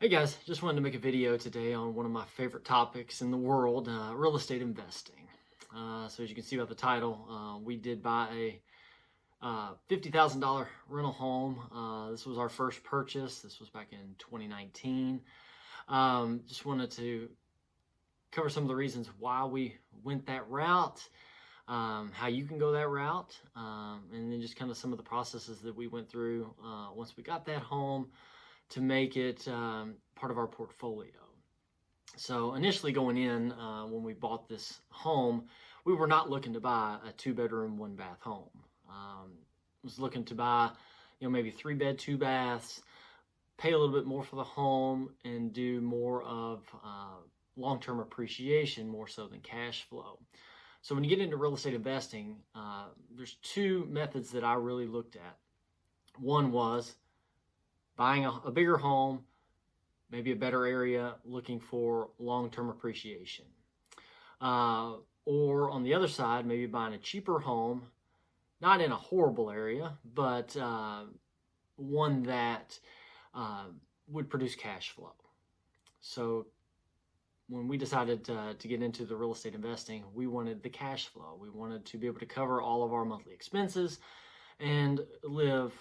Hey guys, just wanted to make a video today on one of my favorite topics in the world, real estate investing. So as you can see by the title, we did buy a $50,000 rental home. This was our first purchase. This was back in 2019. Just wanted to cover some of the reasons why we went that route, how you can go that route, and then just kind of some of the processes that we went through once we got that home to make it part of our portfolio. So initially going in, when we bought this home, we were not looking to buy a 2-bedroom, 1-bath home. Was looking to buy, maybe 3-bed, 2 baths, pay a little bit more for the home, and do more of long-term appreciation more so than cash flow. So when you get into real estate investing, there's 2 methods that I really looked at. One was buying a bigger home, maybe a better area, looking for long-term appreciation. Or on the other side, maybe buying a cheaper home, not in a horrible area, but one that would produce cash flow. So when we decided to get into the real estate investing, we wanted the cash flow. We wanted to be able to cover all of our monthly expenses and live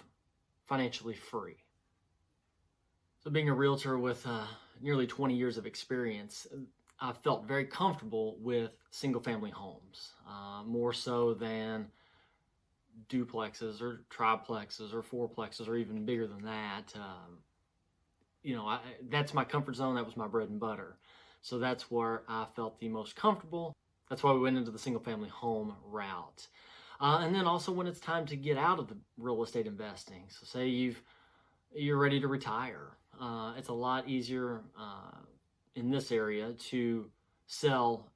financially free. So being a realtor with nearly 20 years of experience, I felt very comfortable with single-family homes, more so than duplexes or triplexes or fourplexes or even bigger than that. That's my comfort zone. That was my bread and butter. So that's where I felt the most comfortable. That's why we went into the single-family home route. And then also when it's time to get out of the real estate investing. So say you're ready to retire. It's a lot easier in this area to sell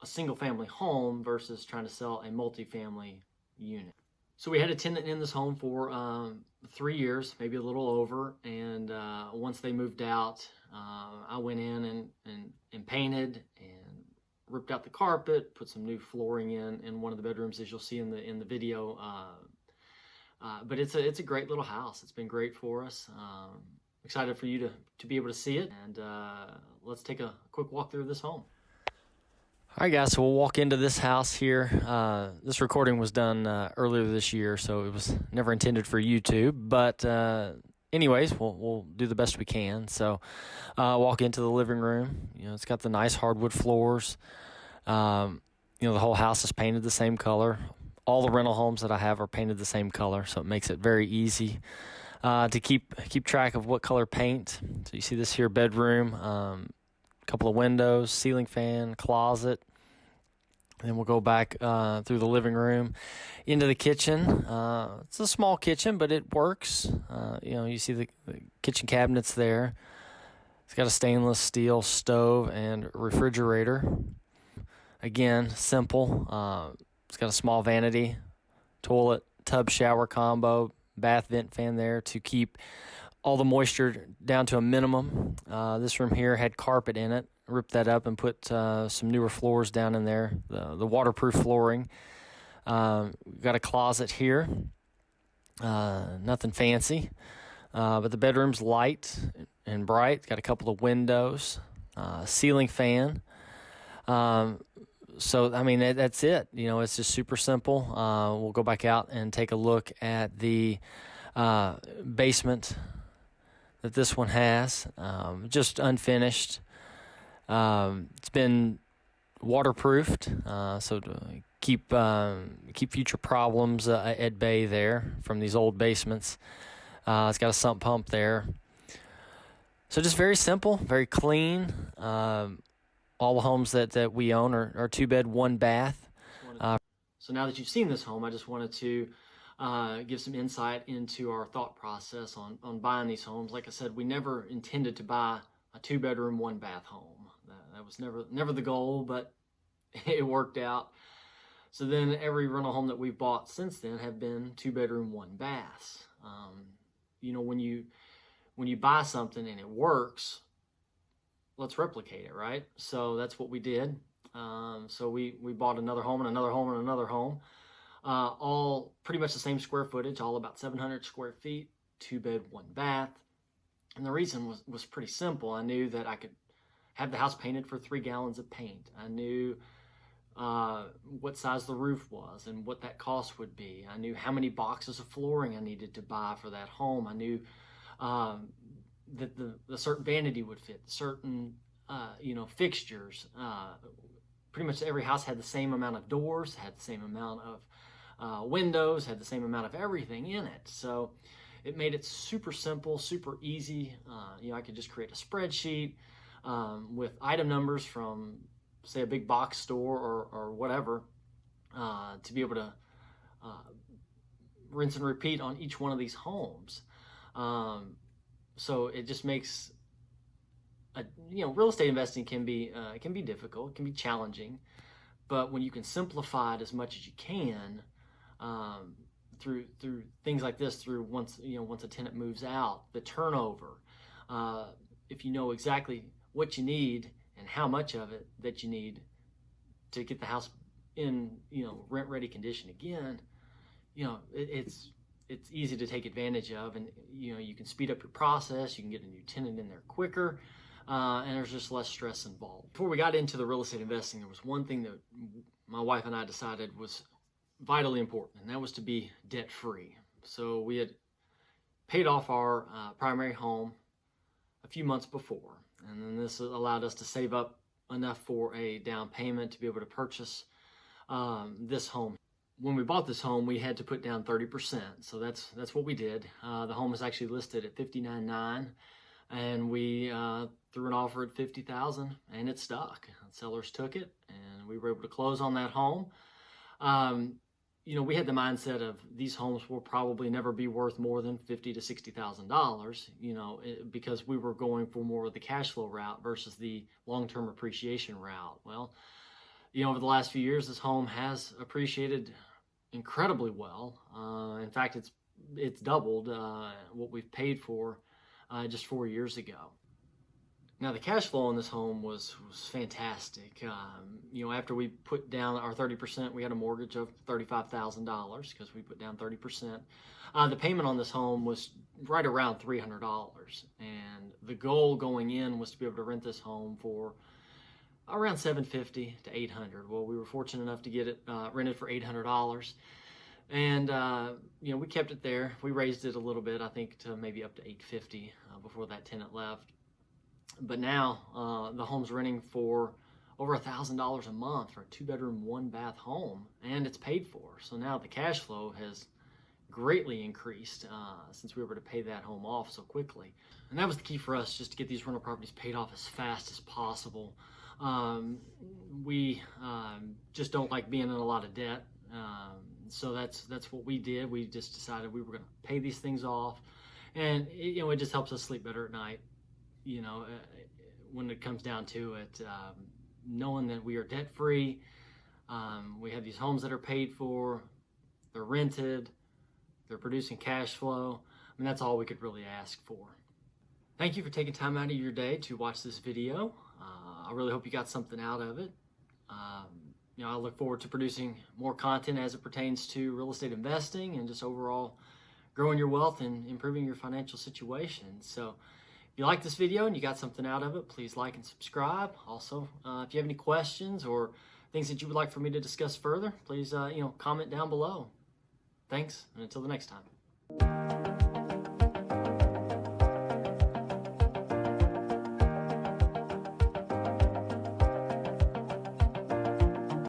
a single-family home versus trying to sell a multifamily unit. So we had a tenant in this home for 3 years, maybe a little over, and once they moved out, I went in and painted and ripped out the carpet, put some new flooring in one of the bedrooms, as you'll see in the video. But it's a great little house. It's been great for us. Excited for you to be able to see it, and let's take a quick walk through this home. All right, guys, so we'll walk into this house here. This recording was done earlier this year, so it was never intended for YouTube, but anyways, we'll do the best we can. So walk into the living room. It's got the nice hardwood floors. The whole house is painted the same color. All the rental homes that I have are painted the same color, so it makes it very easy to keep track of what color paint. So you see this here bedroom, a couple of windows, ceiling fan, closet. Then we'll go back through the living room into the kitchen. It's a small kitchen, but it works. You see the kitchen cabinets there. It's got a stainless steel stove and refrigerator. Again, simple. It's got a small vanity, toilet, tub, shower combo, bath vent fan there to keep all the moisture down to a minimum. This room here had carpet in it. Ripped that up and put some newer floors down in there, the waterproof flooring. We've got a closet here. Nothing fancy, but the bedroom's light and bright. Got a couple of windows, ceiling fan. So, that's it. It's just super simple. We'll go back out and take a look at the basement that this one has. Just unfinished. It's been waterproofed, so to keep future problems at bay there from these old basements. It's got a sump pump there. So just very simple, very clean. All the homes that we own are 2-bed, 1-bath. So now that you've seen this home, I just wanted to give some insight into our thought process on buying these homes. Like I said, we never intended to buy a 2-bedroom, 1-bath home. That was never the goal, but it worked out. So then every rental home that we've bought since then have been 2-bedroom, 1-baths. When you buy something and it works, let's replicate it, right? So that's what we did. So we bought another home and another home and another home, all pretty much the same square footage, all about 700 square feet, 2-bed, 1-bath. And the reason was pretty simple. I knew that I could have the house painted for 3 gallons of paint. I knew what size the roof was and what that cost would be. I knew how many boxes of flooring I needed to buy for that home. I knew that the certain vanity would fit, certain fixtures. Pretty much every house had the same amount of doors, had the same amount of windows, had the same amount of everything in it. So it made it super simple, super easy. I could just create a spreadsheet with item numbers from, say, a big box store or whatever, to be able to rinse and repeat on each one of these homes. So it just makes real estate investing can be difficult, can be challenging, but when you can simplify it as much as you can, through things like this, through once a tenant moves out, the turnover, if you know exactly what you need and how much of it that you need to get the house in rent ready condition again, it's easy to take advantage of, and you can speed up your process. You can get a new tenant in there quicker, and there's just less stress involved. Before we got into the real estate investing, there was one thing that my wife and I decided was vitally important, and that was to be debt free. So we had paid off our primary home a few months before, and then this allowed us to save up enough for a down payment to be able to purchase this home. When we bought this home, we had to put down 30%, so that's what we did. The home is actually listed at $59,900, and we threw an offer at $50,000, and it stuck. Sellers took it, and we were able to close on that home. We had the mindset of these homes will probably never be worth more than $50,000 to $60,000, because we were going for more of the cash flow route versus the long-term appreciation route. Well, over the last few years, this home has appreciated incredibly well. In fact, it's doubled what we've paid for just 4 years ago. Now, the cash flow on this home was fantastic. After we put down our 30%, we had a mortgage of $35,000 because we put down 30%. The payment on this home was right around $300, and the goal going in was to be able to rent this home for around $750 to $800. Well, we were fortunate enough to get it rented for $800, and we kept it there. We raised it a little bit, I think, to maybe up to $850 before that tenant left. But now the home's renting for over $1,000 a month for a 2-bedroom, 1-bath home, and it's paid for. So now the cash flow has greatly increased since we were able to pay that home off so quickly. And that was the key for us, just to get these rental properties paid off as fast as possible. We just don't like being in a lot of debt, so that's what we did. We just decided we were going to pay these things off, and it just helps us sleep better at night. When it comes down to it, knowing that we are debt free, we have these homes that are paid for, they're rented, they're producing cash flow. That's all we could really ask for. Thank you for taking time out of your day to watch this video. I really hope you got something out of it. I look forward to producing more content as it pertains to real estate investing and just overall growing your wealth and improving your financial situation. So if you like this video and you got something out of it, please like and subscribe. Also, if you have any questions or things that you would like for me to discuss further, please comment down below. Thanks, and until the next time.